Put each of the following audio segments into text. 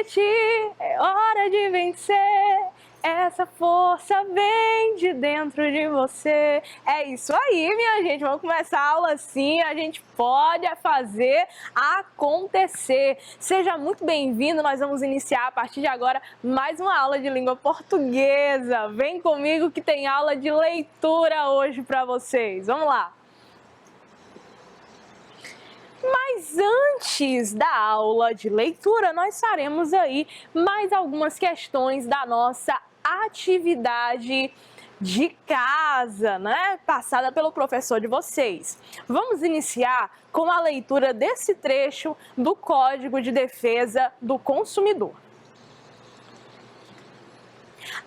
repetir, é hora de vencer. Essa força vem de dentro de você. É isso aí, minha gente. Vamos começar a aula assim. A gente pode fazer acontecer. Seja muito bem-vindo. Nós vamos iniciar a partir de agora mais uma aula de língua portuguesa. Vem comigo que tem aula de leitura hoje para vocês. Vamos lá. Mas antes da aula de leitura, nós faremos aí mais algumas questões da nossa atividade de casa, né? Passada pelo professor de vocês. Vamos iniciar com a leitura desse trecho do Código de Defesa do Consumidor.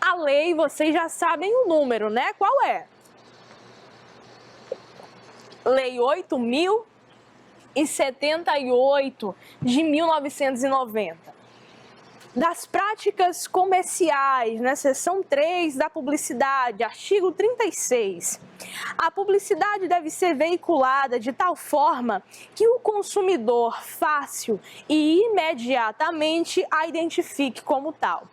A lei, vocês já sabem o número, né? Qual é? Lei 8.078 de 1990. Das práticas comerciais, né? Seção 3 da publicidade, artigo 36. A publicidade deve ser veiculada de tal forma que o consumidor fácil e imediatamente a identifique como tal.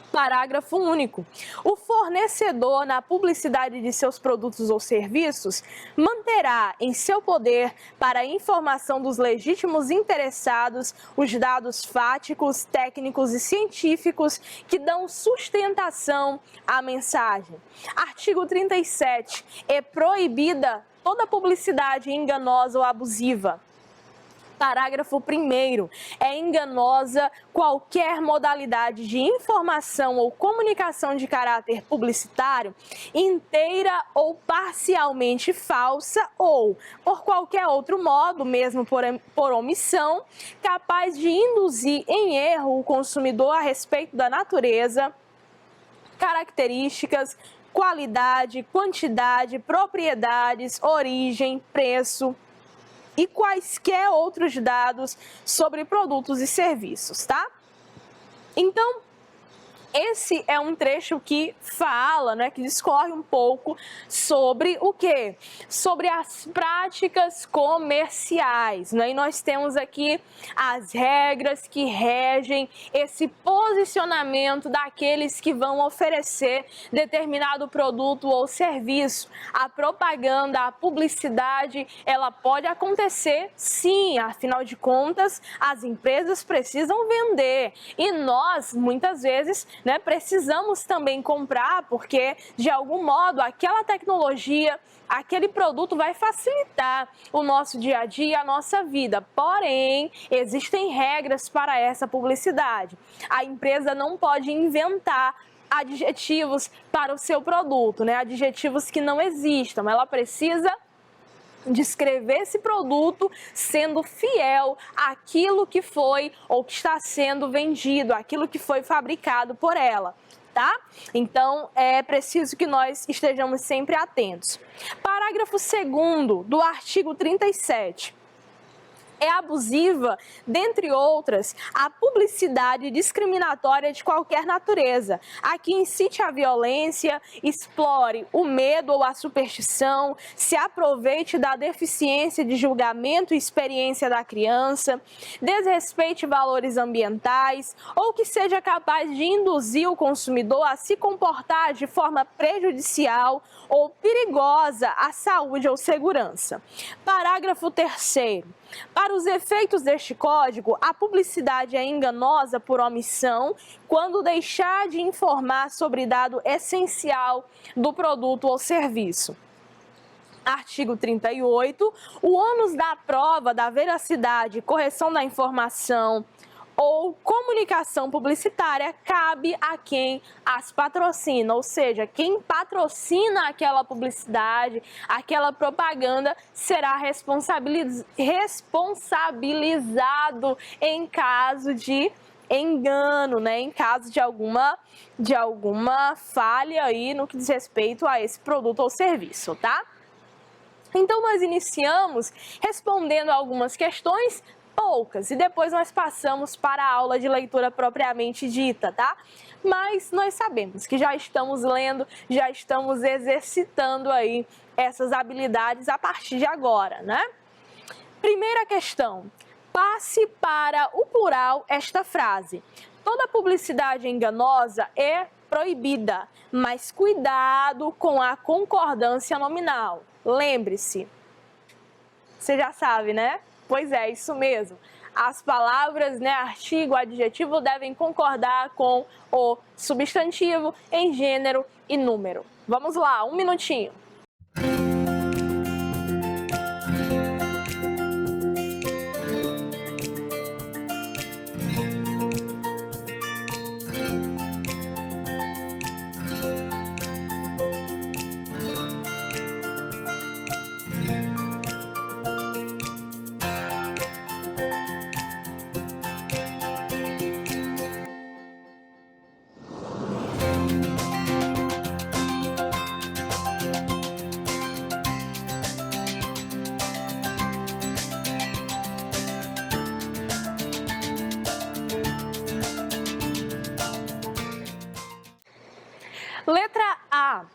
Parágrafo único. O fornecedor, na publicidade de seus produtos ou serviços, manterá em seu poder, para a informação dos legítimos interessados, os dados fáticos, técnicos e científicos que dão sustentação à mensagem. Artigo 37. É proibida toda publicidade enganosa ou abusiva. Parágrafo 1º. É enganosa qualquer modalidade de informação ou comunicação de caráter publicitário, inteira ou parcialmente falsa ou, por qualquer outro modo, mesmo por omissão, capaz de induzir em erro o consumidor a respeito da natureza, características, qualidade, quantidade, propriedades, origem, preço e quaisquer outros dados sobre produtos e serviços, tá? Então, esse é um trecho que fala, né, que discorre um pouco sobre o quê? Sobre as práticas comerciais, né? E nós temos aqui as regras que regem esse posicionamento daqueles que vão oferecer determinado produto ou serviço. A propaganda, a publicidade, ela pode acontecer sim, afinal de contas, as empresas precisam vender e nós, muitas vezes, né, precisamos também comprar porque, de algum modo, aquela tecnologia, aquele produto vai facilitar o nosso dia a dia, a nossa vida. Porém, existem regras para essa publicidade. A empresa não pode inventar adjetivos para o seu produto, né? Adjetivos que não existam. Ela precisa descrever esse produto sendo fiel àquilo que foi ou que está sendo vendido, àquilo que foi fabricado por ela, tá? Então, é preciso que nós estejamos sempre atentos. Parágrafo 2º do artigo 37. É abusiva, dentre outras, a publicidade discriminatória de qualquer natureza, a que incite a violência, explore o medo ou a superstição, se aproveite da deficiência de julgamento e experiência da criança, desrespeite valores ambientais ou que seja capaz de induzir o consumidor a se comportar de forma prejudicial ou perigosa à saúde ou segurança. Parágrafo 3º. Para os efeitos deste código, a publicidade é enganosa por omissão quando deixar de informar sobre dado essencial do produto ou serviço. Artigo 38. O ônus da prova da veracidade, correção da informação ou comunicação publicitária cabe a quem as patrocina, ou seja, quem patrocina aquela publicidade, aquela propaganda, será responsabilizado em caso de engano, né? Em caso de alguma falha aí no que diz respeito a esse produto ou serviço, tá? Então, nós iniciamos respondendo algumas questões, poucas, e depois nós passamos para a aula de leitura propriamente dita, tá? Mas nós sabemos que já estamos lendo, já estamos exercitando aí essas habilidades a partir de agora, né? Primeira questão. Passe para o plural esta frase. Toda publicidade enganosa é proibida, mas cuidado com a concordância nominal. Lembre-se. Você já sabe, né? Pois é, isso mesmo. As palavras, né, artigo, adjetivo, devem concordar com o substantivo em gênero e número. Vamos lá, um minutinho. Letra A.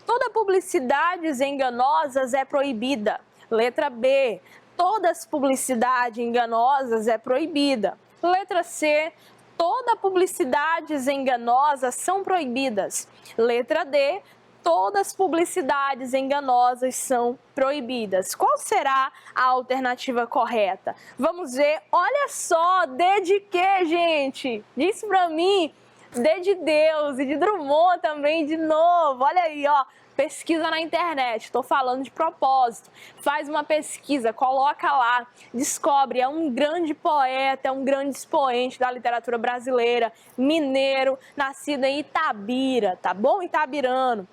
Toda publicidades enganosas é proibida. Letra B. Todas publicidades enganosas é proibida. Letra C. Toda publicidades enganosas são proibidas. Letra D. Todas publicidades enganosas são proibidas. Qual será a alternativa correta? Vamos ver. Olha só, D de quê, gente? Diz pra mim. D de Deus e de Drummond também, de novo. Olha aí, ó. Pesquisa na internet, estou falando de propósito. Faz uma pesquisa, coloca lá, descobre. É um grande poeta, é um grande expoente da literatura brasileira, mineiro, nascido em Itabira, tá bom? Itabirano.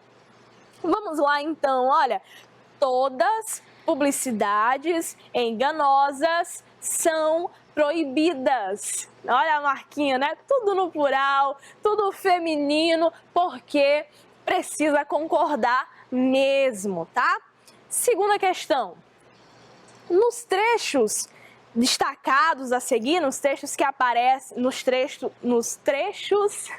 Vamos lá então, olha. Todas publicidades enganosas são proibidas. Olha a marquinha, né? Tudo no plural, tudo feminino, porque precisa concordar mesmo, tá? Segunda questão. Nos trechos destacados a seguir, nos trechos que aparecem, nos trechos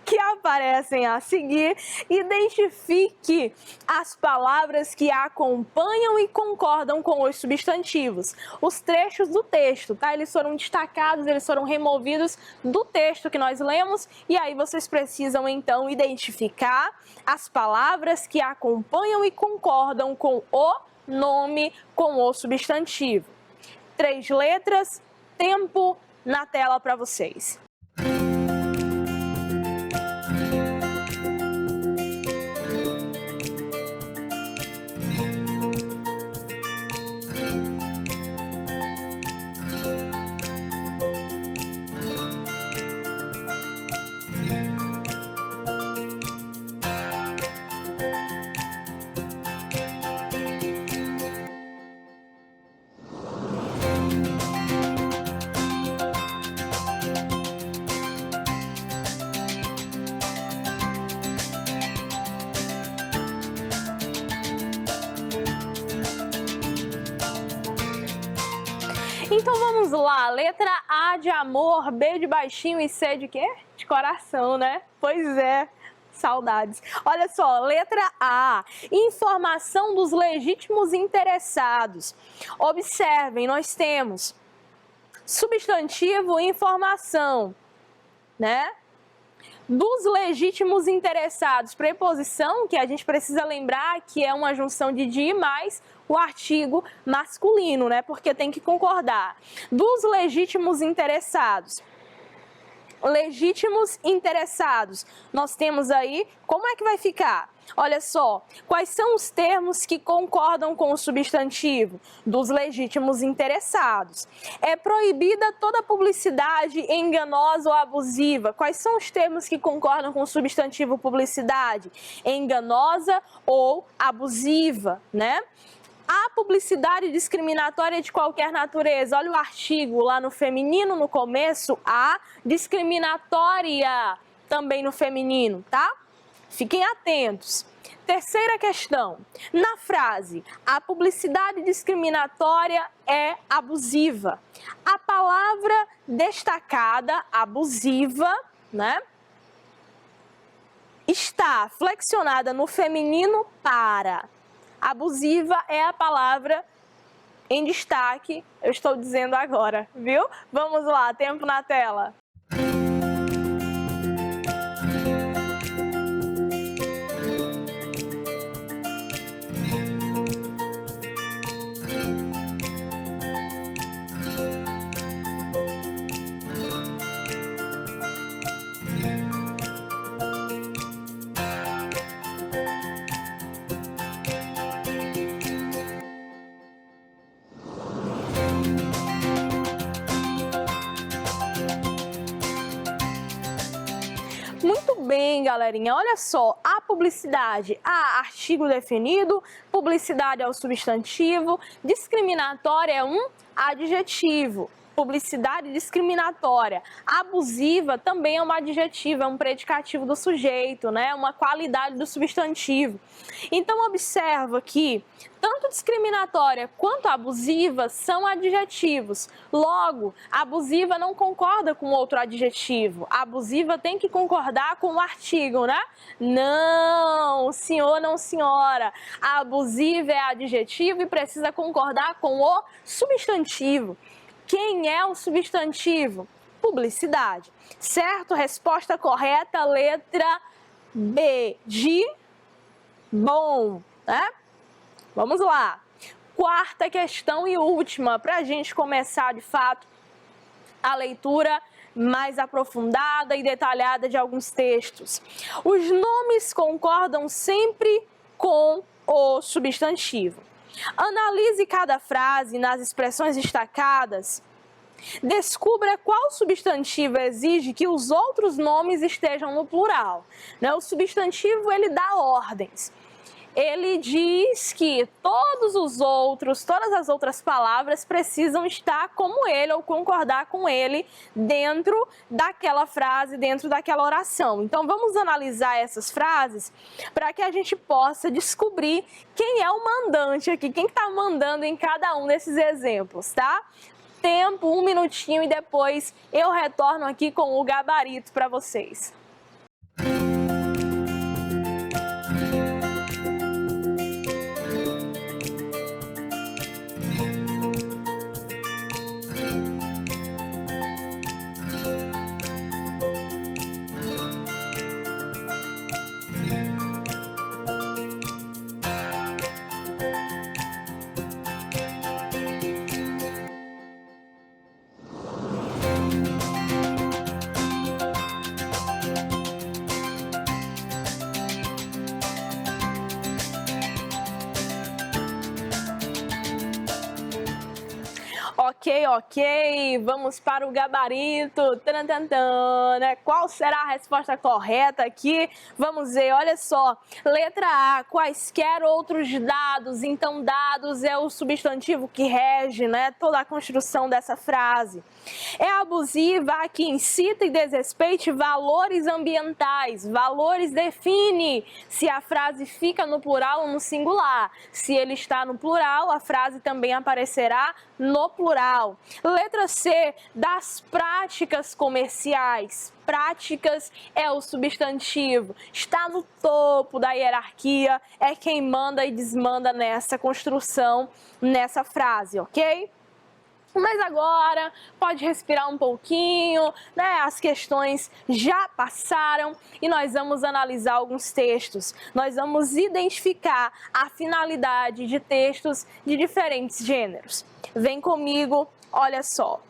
que aparecem a seguir, identifique as palavras que acompanham e concordam com os substantivos. Os trechos do texto, tá? Eles foram destacados, eles foram removidos do texto que nós lemos e aí vocês precisam então identificar as palavras que acompanham e concordam com o nome, com o substantivo. 3 letras, tempo na tela para vocês. Então vamos lá, letra A de amor, B de baixinho e C de quê? De coração, né? Pois é, saudades. Olha só, letra A, informação dos legítimos interessados. Observem, nós temos substantivo informação, né? Dos legítimos interessados, preposição, que a gente precisa lembrar que é uma junção de mais o artigo masculino, né? Porque tem que concordar. Dos legítimos interessados. Legítimos interessados. Nós temos aí, como é que vai ficar? Olha só, quais são os termos que concordam com o substantivo? Dos legítimos interessados. É proibida toda publicidade enganosa ou abusiva. Quais são os termos que concordam com o substantivo publicidade? Enganosa ou abusiva, né? A publicidade discriminatória de qualquer natureza. Olha o artigo lá no feminino no começo, a discriminatória também no feminino, tá? Fiquem atentos. Terceira questão. Na frase, a publicidade discriminatória é abusiva. A palavra destacada, abusiva, né? Está flexionada no feminino para. Abusiva é a palavra em destaque, eu estou dizendo agora, viu? Vamos lá, tempo na tela. Muito bem, galerinha. Olha só, a publicidade, artigo definido, publicidade é o substantivo, discriminatória é um adjetivo. Publicidade discriminatória. Abusiva também é um adjetivo, é um predicativo do sujeito, né? Uma qualidade do substantivo. Então, observa que tanto discriminatória quanto abusiva são adjetivos. Logo, abusiva não concorda com outro adjetivo. Abusiva tem que concordar com o artigo, né? Não, senhor, não, senhora. Abusiva é adjetivo e precisa concordar com o substantivo. Quem é o substantivo? Publicidade. Certo? Resposta correta, letra B, de bom, né? Vamos lá. Quarta questão e última, para a gente começar de fato a leitura mais aprofundada e detalhada de alguns textos. Os nomes concordam sempre com o substantivo. Analise cada frase nas expressões destacadas. Descubra qual substantivo exige que os outros nomes estejam no plural. O substantivo, ele dá ordens. Ele diz que todas as outras palavras precisam estar como ele ou concordar com ele dentro daquela frase, dentro daquela oração. Então, vamos analisar essas frases para que a gente possa descobrir quem é o mandante aqui, quem está mandando em cada um desses exemplos, tá? Tempo, 1 minutinho e depois eu retorno aqui com o gabarito para vocês. Ok, vamos para o gabarito. Tanantantã, né? Qual será a resposta correta aqui? Vamos ver, olha só. Letra A, quaisquer outros dados. Então, dados é o substantivo que rege, né, toda a construção dessa frase. É abusiva a que incita e desrespeite valores ambientais. Valores define se a frase fica no plural ou no singular. Se ele está no plural, a frase também aparecerá no plural. Letra C, das práticas comerciais. Práticas é o substantivo, está no topo da hierarquia, é quem manda e desmanda nessa construção, nessa frase, ok? Mas agora pode respirar um pouquinho, né? As questões já passaram e nós vamos analisar alguns textos. Nós vamos identificar a finalidade de textos de diferentes gêneros. Vem comigo, olha só.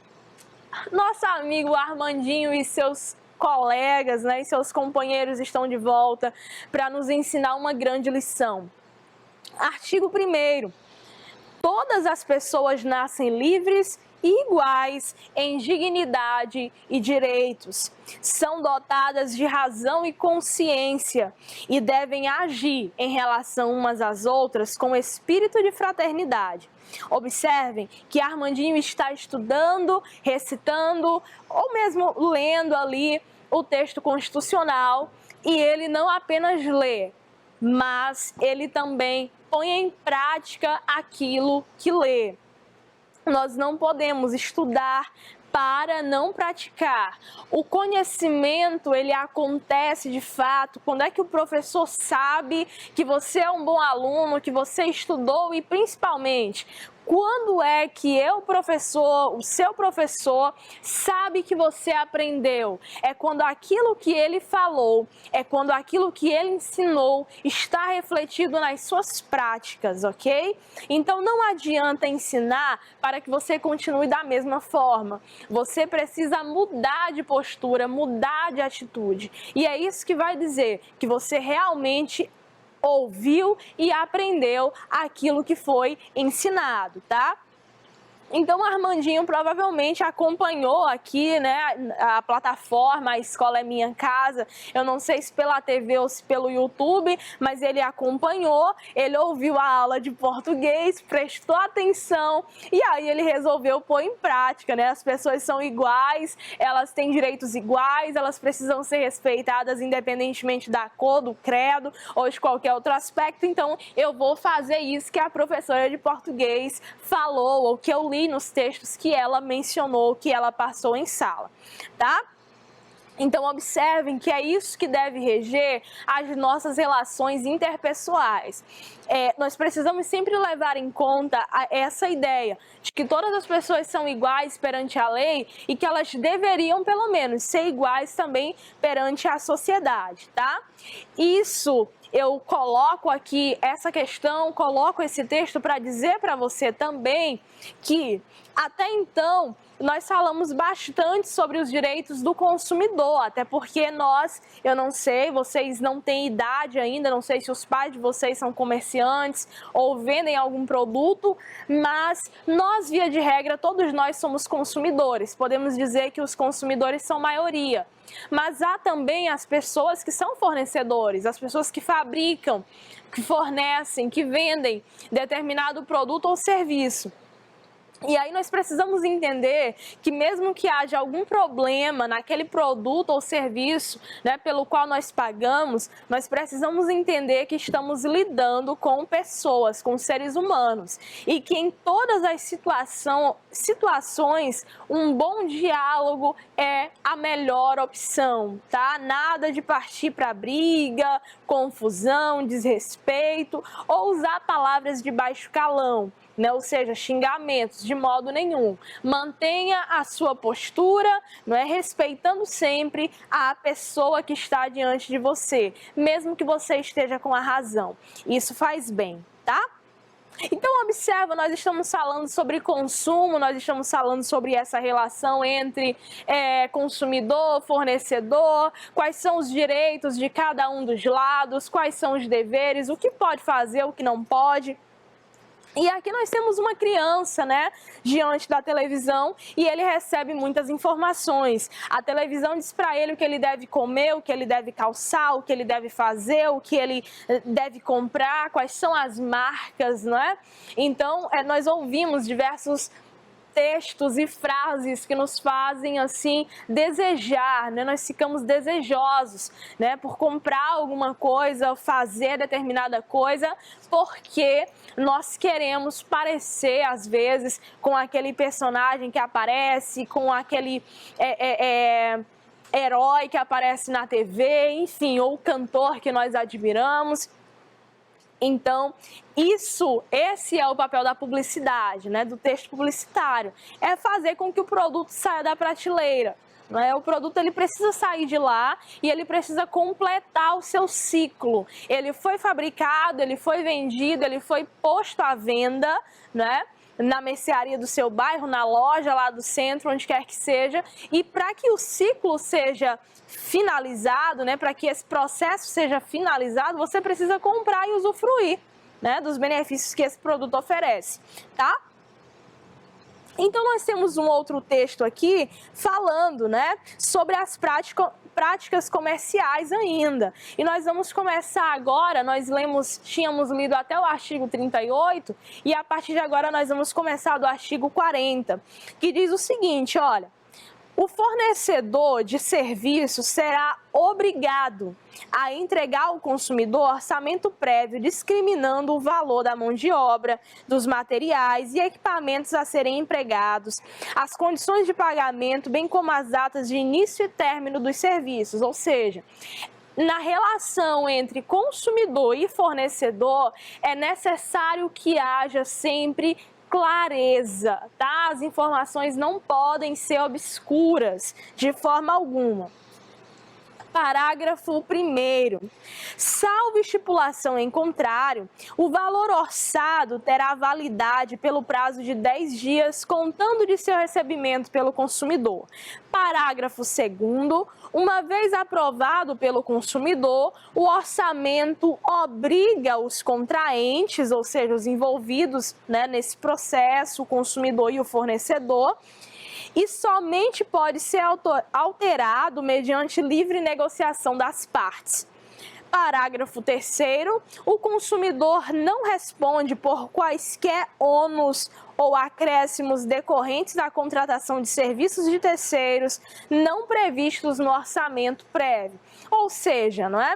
Nosso amigo Armandinho e seus colegas, né, e seus companheiros estão de volta para nos ensinar uma grande lição. Artigo 1º. Todas as pessoas nascem livres e iguais em dignidade e direitos. São dotadas de razão e consciência e devem agir em relação umas às outras com espírito de fraternidade. Observem que Armandinho está estudando, recitando ou mesmo lendo ali o texto constitucional e ele não apenas lê, mas ele também põe em prática aquilo que lê. Nós não podemos estudar para não praticar. O conhecimento, ele acontece de fato quando é que o professor sabe que você é um bom aluno, que você estudou e principalmente Quando é que o seu professor, sabe que você aprendeu? É quando aquilo que ele falou, é quando aquilo que ele ensinou está refletido nas suas práticas, ok? Então não adianta ensinar para que você continue da mesma forma. Você precisa mudar de postura, mudar de atitude. E é isso que vai dizer que você realmente ouviu e aprendeu aquilo que foi ensinado, tá? Então, o Armandinho provavelmente acompanhou aqui, né, a plataforma A Escola é Minha Casa. Eu não sei se pela TV ou se pelo YouTube, mas ele acompanhou, ele ouviu a aula de português, prestou atenção e aí ele resolveu pôr em prática, né? As pessoas são iguais, elas têm direitos iguais, elas precisam ser respeitadas independentemente da cor, do credo ou de qualquer outro aspecto. Então, eu vou fazer isso que a professora de português falou ou que eu li nos textos que ela mencionou, que ela passou em sala, tá? Então, observem que é isso que deve reger as nossas relações interpessoais. Nós precisamos sempre levar em conta essa ideia de que todas as pessoas são iguais perante a lei e que elas deveriam, pelo menos, ser iguais também perante a sociedade, tá? Isso eu coloco aqui essa questão, coloco esse texto para dizer para você também que até então nós falamos bastante sobre os direitos do consumidor, até porque eu não sei, vocês não têm idade ainda, não sei se os pais de vocês são comerciantes ou vendem algum produto, mas nós, via de regra, todos nós somos consumidores. Podemos dizer que os consumidores são maioria. Mas há também as pessoas que são fornecedores, as pessoas que fabricam, que fornecem, que vendem determinado produto ou serviço. E aí nós precisamos entender que mesmo que haja algum problema naquele produto ou serviço, né, pelo qual nós pagamos, nós precisamos entender que estamos lidando com pessoas, com seres humanos. E que em todas as situações, um bom diálogo é a melhor opção, tá? Nada de partir para briga, confusão, desrespeito ou usar palavras de baixo calão. Né? Ou seja, xingamentos, de modo nenhum. Mantenha a sua postura, não é? Respeitando sempre a pessoa que está diante de você, mesmo que você esteja com a razão. Isso faz bem, tá? Então, observa, nós estamos falando sobre consumo, nós estamos falando sobre essa relação entre consumidor, fornecedor, quais são os direitos de cada um dos lados, quais são os deveres, o que pode fazer, o que não pode. E aqui nós temos uma criança, né, diante da televisão e ele recebe muitas informações. A televisão diz para ele o que ele deve comer, o que ele deve calçar, o que ele deve fazer, o que ele deve comprar, quais são as marcas, não é? Então, nós ouvimos diversos textos e frases que nos fazem assim desejar, né? Nós ficamos desejosos, né, por comprar alguma coisa, fazer determinada coisa, porque nós queremos parecer às vezes com aquele personagem que aparece, com aquele herói que aparece na TV, enfim, ou cantor que nós admiramos. Então, esse é o papel da publicidade, né, do texto publicitário, é fazer com que o produto saia da prateleira. Né? O produto ele precisa sair de lá e ele precisa completar o seu ciclo. Ele foi fabricado, ele foi vendido, ele foi posto à venda, né? Na mercearia do seu bairro, na loja lá do centro, onde quer que seja, e para que o ciclo seja finalizado, né, para que esse processo seja finalizado, você precisa comprar e usufruir, né, dos benefícios que esse produto oferece, tá? Então, nós temos um outro texto aqui falando, né, sobre as práticas comerciais ainda. E nós vamos começar agora, tínhamos lido até o artigo 38 e a partir de agora nós vamos começar do artigo 40, que diz o seguinte, olha: o fornecedor de serviço será obrigado a entregar ao consumidor orçamento prévio discriminando o valor da mão de obra, dos materiais e equipamentos a serem empregados, as condições de pagamento, bem como as datas de início e término dos serviços. Ou seja, na relação entre consumidor e fornecedor, é necessário que haja sempre clareza, tá? As informações não podem ser obscuras de forma alguma. Parágrafo 1º. Salvo estipulação em contrário, o valor orçado terá validade pelo prazo de 10 dias, contando de seu recebimento pelo consumidor. Parágrafo 2º. Uma vez aprovado pelo consumidor, o orçamento obriga os contraentes, ou seja, os envolvidos, né, nesse processo, o consumidor e o fornecedor, e somente pode ser alterado mediante livre negociação das partes. Parágrafo 3º. O consumidor não responde por quaisquer ônus ou acréscimos decorrentes da contratação de serviços de terceiros não previstos no orçamento prévio. Ou seja, não é?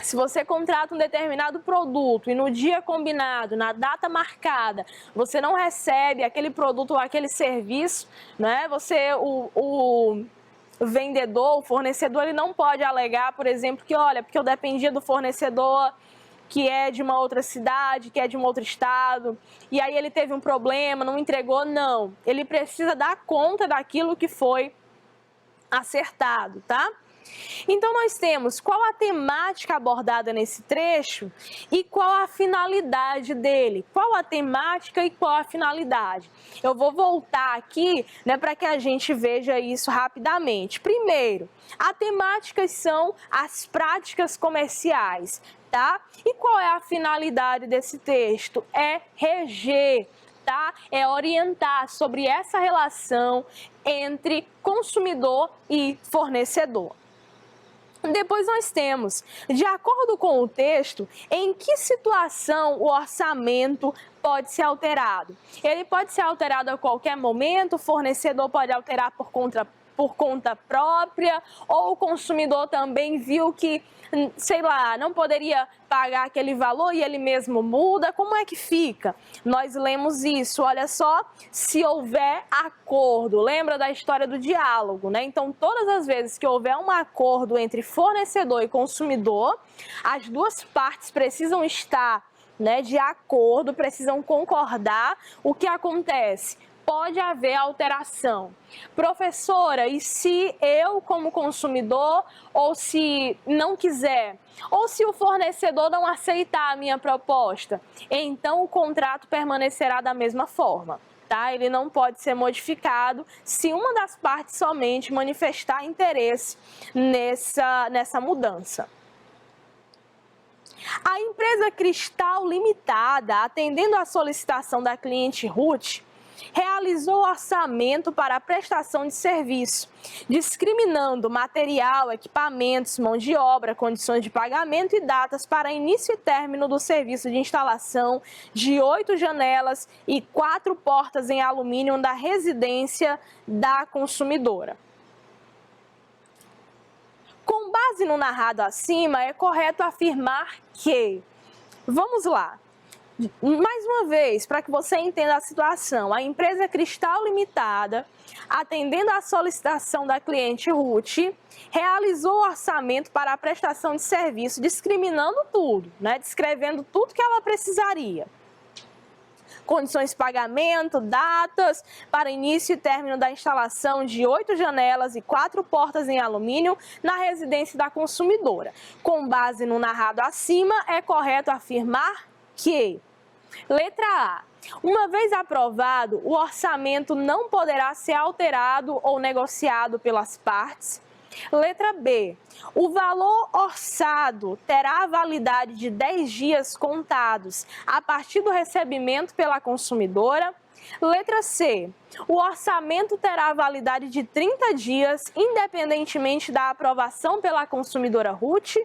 Se você contrata um determinado produto e no dia combinado, na data marcada, você não recebe aquele produto ou aquele serviço, né? O vendedor, o fornecedor, ele não pode alegar, por exemplo, que olha, porque eu dependia do fornecedor que é de uma outra cidade, que é de um outro estado, e aí ele teve um problema, não entregou, não. Ele precisa dar conta daquilo que foi acertado, tá? Então, nós temos qual a temática abordada nesse trecho e qual a finalidade dele. Qual a temática e qual a finalidade. Eu vou voltar aqui, né, para que a gente veja isso rapidamente. Primeiro, a temática são as práticas comerciais, tá? E qual é a finalidade desse texto? É reger, tá? É orientar sobre essa relação entre consumidor e fornecedor. Depois nós temos, de acordo com o texto, em que situação o orçamento pode ser alterado. Ele pode ser alterado a qualquer momento, o fornecedor pode alterar por conta própria, ou o consumidor também viu que, sei lá, não poderia pagar aquele valor e ele mesmo muda. Como é que fica? Nós lemos isso, olha só, se houver acordo. Lembra da história do diálogo, né? Então, todas as vezes que houver um acordo entre fornecedor e consumidor, as duas partes precisam estar, né, de acordo, precisam concordar. O que acontece? Pode haver alteração. Professora, e se eu, como consumidor, ou se não quiser, ou se o fornecedor não aceitar a minha proposta, então o contrato permanecerá da mesma forma, tá? Ele não pode ser modificado se uma das partes somente manifestar interesse nessa mudança. A empresa Cristal Limitada, atendendo à solicitação da cliente Ruth, realizou orçamento para a prestação de serviço, discriminando material, equipamentos, mão de obra, condições de pagamento e datas para início e término do serviço de instalação de 8 janelas e 4 portas em alumínio da residência da consumidora. Com base no narrado acima, é correto afirmar que... Vamos lá. Mais uma vez, para que você entenda a situação, a empresa Cristal Limitada, atendendo à solicitação da cliente Ruth, realizou o orçamento para a prestação de serviço, discriminando tudo, né? Descrevendo tudo que ela precisaria. Condições de pagamento, datas para início e término da instalação de 8 janelas e 4 portas em alumínio na residência da consumidora. Com base no narrado acima, é correto afirmar que, letra A, uma vez aprovado, o orçamento não poderá ser alterado ou negociado pelas partes. Letra B, o valor orçado terá validade de 10 dias contados a partir do recebimento pela consumidora. Letra C, o orçamento terá validade de 30 dias, independentemente da aprovação pela consumidora Ruth.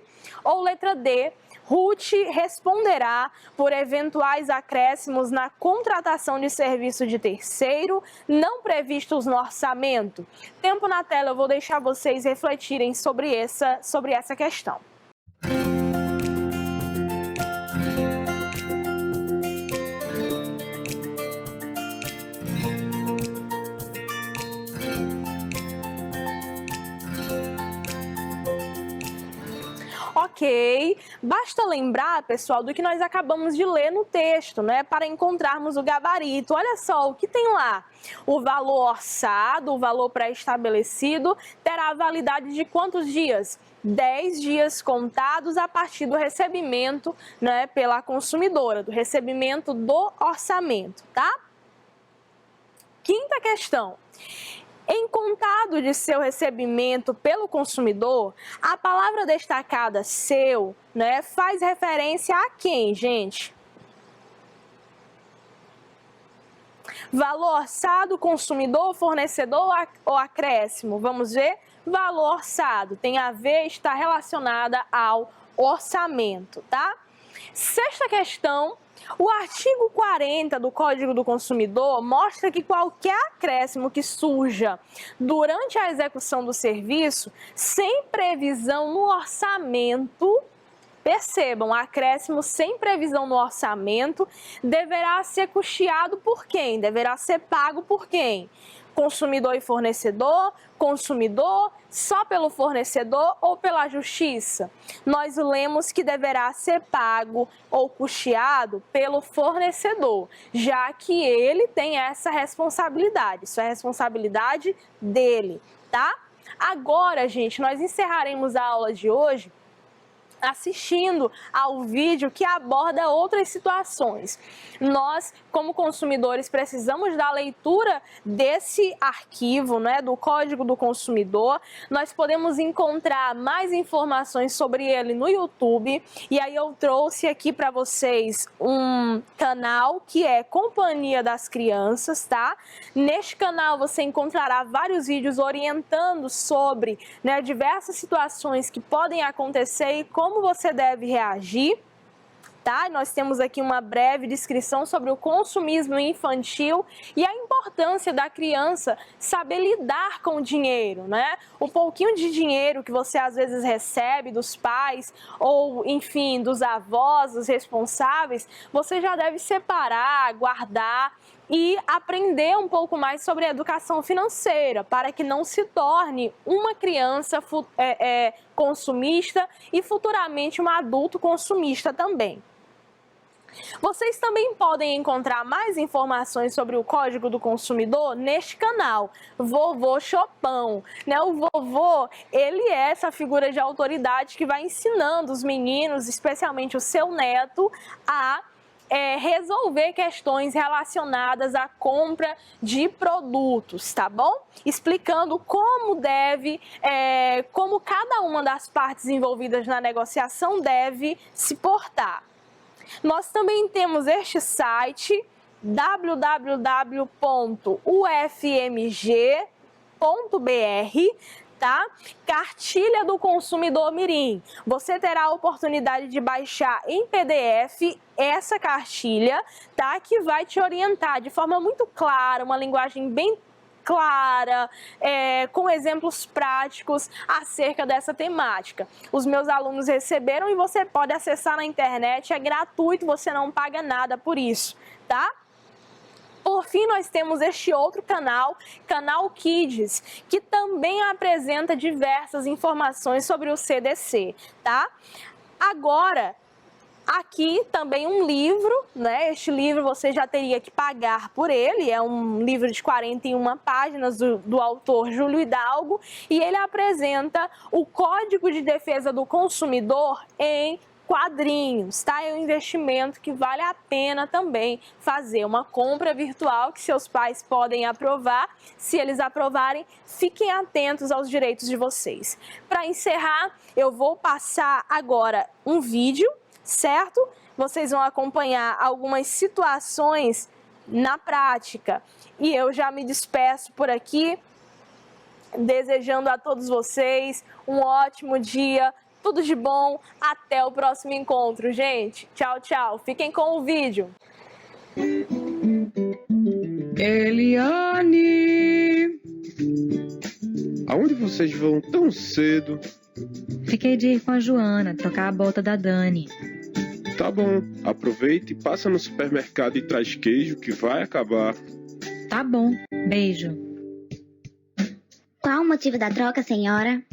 Ou letra D, Ruth responderá por eventuais acréscimos na contratação de serviço de terceiro não previstos no orçamento. Tempo na tela, eu vou deixar vocês refletirem sobre essa questão. Ok, Basta lembrar, pessoal, do que nós acabamos de ler no texto, né? Para encontrarmos o gabarito. Olha só o que tem lá. O valor orçado, o valor pré-estabelecido, terá validade de quantos dias? 10 dias contados a partir do recebimento, né, pela consumidora, do recebimento do orçamento, tá? Quinta questão. Em contado de seu recebimento pelo consumidor, a palavra destacada seu, né, faz referência a quem, gente? Valor orçado, consumidor, fornecedor ou acréscimo? Vamos ver? Valor orçado tem a ver, está relacionada ao orçamento, tá? Sexta questão. O artigo 40 do Código do Consumidor mostra que qualquer acréscimo que surja durante a execução do serviço, sem previsão no orçamento, percebam, acréscimo sem previsão no orçamento, deverá ser custeado por quem? Deverá ser pago por quem? Consumidor e fornecedor, consumidor, só pelo fornecedor ou pela justiça? Nós lemos que deverá ser pago ou custeado pelo fornecedor, já que ele tem essa responsabilidade, isso é responsabilidade dele, tá? Agora, gente, nós encerraremos a aula de hoje assistindo ao vídeo que aborda outras situações. Nós, como consumidores, precisamos da leitura desse arquivo, né, do Código do Consumidor. Nós podemos encontrar mais informações sobre ele no YouTube. E aí eu trouxe aqui para vocês um canal que é Companhia das Crianças, tá? Neste canal você encontrará vários vídeos orientando sobre, né, diversas situações que podem acontecer e como você deve reagir, tá? Nós temos aqui uma breve descrição sobre o consumismo infantil e a importância da criança saber lidar com o dinheiro, né? O pouquinho de dinheiro que você às vezes recebe dos pais ou, enfim, dos avós, dos responsáveis, você já deve separar, guardar e aprender um pouco mais sobre a educação financeira, para que não se torne uma criança consumista e futuramente um adulto consumista também. Vocês também podem encontrar mais informações sobre o Código do Consumidor neste canal, Vovô Chopão, né? O vovô, ele é essa figura de autoridade que vai ensinando os meninos, especialmente o seu neto, a resolver questões relacionadas à compra de produtos, tá bom? Explicando como como cada uma das partes envolvidas na negociação deve se portar. Nós também temos este site, www.ufmg.br, tá? Cartilha do Consumidor Mirim. Você terá a oportunidade de baixar em PDF essa cartilha, tá? Que vai te orientar de forma muito clara, uma linguagem bem clara, com exemplos práticos acerca dessa temática. Os meus alunos receberam e você pode acessar na internet, é gratuito, você não paga nada por isso, tá? Por fim, nós temos este outro canal, Canal Kids, que também apresenta diversas informações sobre o CDC, tá? Agora, aqui também um livro, né? Este livro você já teria que pagar por ele, é um livro de 41 páginas do autor Júlio Hidalgo, e ele apresenta o Código de Defesa do Consumidor em quadrinhos, tá? É um investimento que vale a pena também fazer, uma compra virtual que seus pais podem aprovar. Se eles aprovarem, fiquem atentos aos direitos de vocês. Para encerrar, eu vou passar agora um vídeo, certo? Vocês vão acompanhar algumas situações na prática. E eu já me despeço por aqui, desejando a todos vocês um ótimo dia, tudo de bom, até o próximo encontro, gente. Tchau, tchau. Fiquem com o vídeo. Eliane! Aonde vocês vão tão cedo? Fiquei de ir com a Joana, trocar a bota da Dani. Tá bom, aproveita e passa no supermercado e traz queijo que vai acabar. Tá bom, beijo. Qual o motivo da troca, senhora?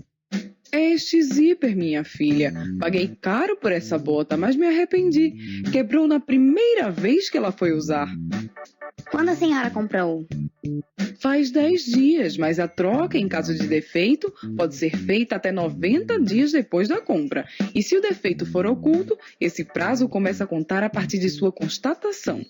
É este zíper, minha filha. Paguei caro por essa bota, mas me arrependi. Quebrou na primeira vez que ela foi usar. Quando a senhora comprou? Faz 10 dias, mas a troca, em caso de defeito, pode ser feita até 90 dias depois da compra. E se o defeito for oculto, esse prazo começa a contar a partir de sua constatação.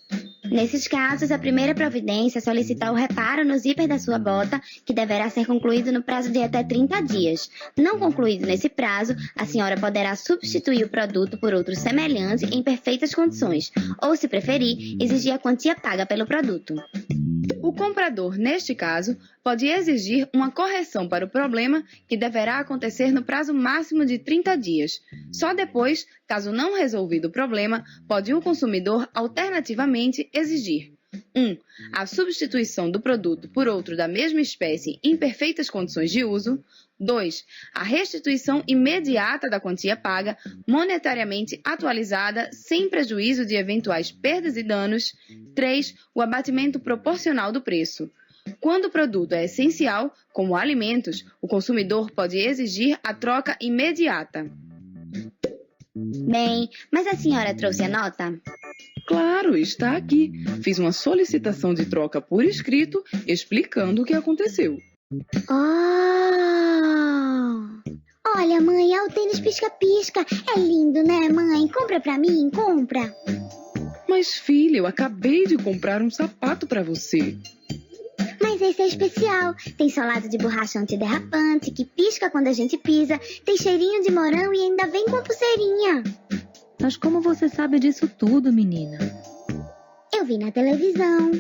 Nesses casos, a primeira providência é solicitar o reparo no zíper da sua bota, que deverá ser concluído no prazo de até 30 dias. Não concluído nesse prazo, a senhora poderá substituir o produto por outro semelhante em perfeitas condições, ou, se preferir, exigir a quantia paga pelo produto. O comprador, neste caso, pode exigir uma correção para o problema que deverá acontecer no prazo máximo de 30 dias. Só depois, caso não resolvido o problema, pode o consumidor alternativamente exigir 1. A substituição do produto por outro da mesma espécie em perfeitas condições de uso. 2. A restituição imediata da quantia paga, monetariamente atualizada, sem prejuízo de eventuais perdas e danos. 3. O abatimento proporcional do preço. Quando o produto é essencial, como alimentos, o consumidor pode exigir a troca imediata. Bem, mas a senhora trouxe a nota? Claro, está aqui. Fiz uma solicitação de troca por escrito, explicando o que aconteceu. Olha, mãe, é o tênis pisca-pisca. É lindo, né, mãe? Compra pra mim, compra. Mas, filha, eu acabei de comprar um sapato para você. Mas esse é especial. Tem solado de borracha antiderrapante, que pisca quando a gente pisa. Tem cheirinho de morango e ainda vem com pulseirinha. Mas como você sabe disso tudo, menina? Eu vi na televisão.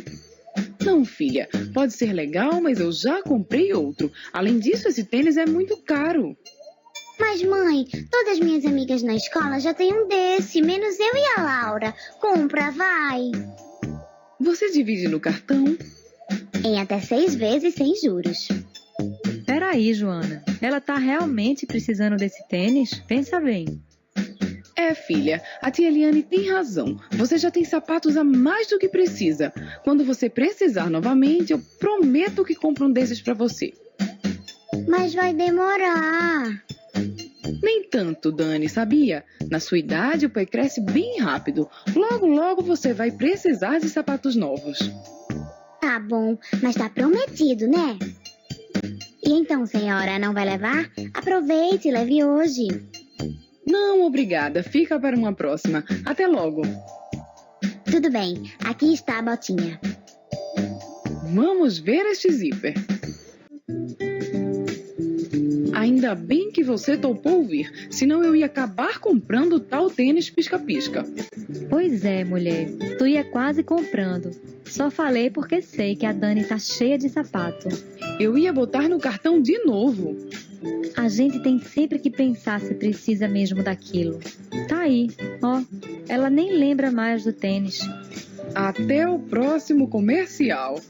Não, filha, pode ser legal, mas eu já comprei outro. Além disso, esse tênis é muito caro. Mas, mãe, todas as minhas amigas na escola já têm um desse, menos eu e a Laura. Compra, vai. Você divide no cartão? Em até 6 vezes sem juros. Peraí, Joana. Ela tá realmente precisando desse tênis? Pensa bem. É, filha, a tia Eliane tem razão. Você já tem sapatos a mais do que precisa. Quando você precisar novamente, eu prometo que compro um desses para você. Mas vai demorar. Nem tanto, Dani, sabia? Na sua idade, o pé cresce bem rápido. Logo, logo você vai precisar de sapatos novos. Tá bom, mas tá prometido, né? E então, senhora, não vai levar? Aproveite e leve hoje. Não, obrigada. Fica para uma próxima. Até logo. Tudo bem, aqui está a botinha. Vamos ver este zíper. Ainda bem que você topou vir, senão eu ia acabar comprando tal tênis pisca-pisca. Pois é, mulher. Tu ia quase comprando. Só falei porque sei que a Dani tá cheia de sapato. Eu ia botar no cartão de novo. A gente tem sempre que pensar se precisa mesmo daquilo. Tá aí, ó. Ela nem lembra mais do tênis. Até o próximo comercial.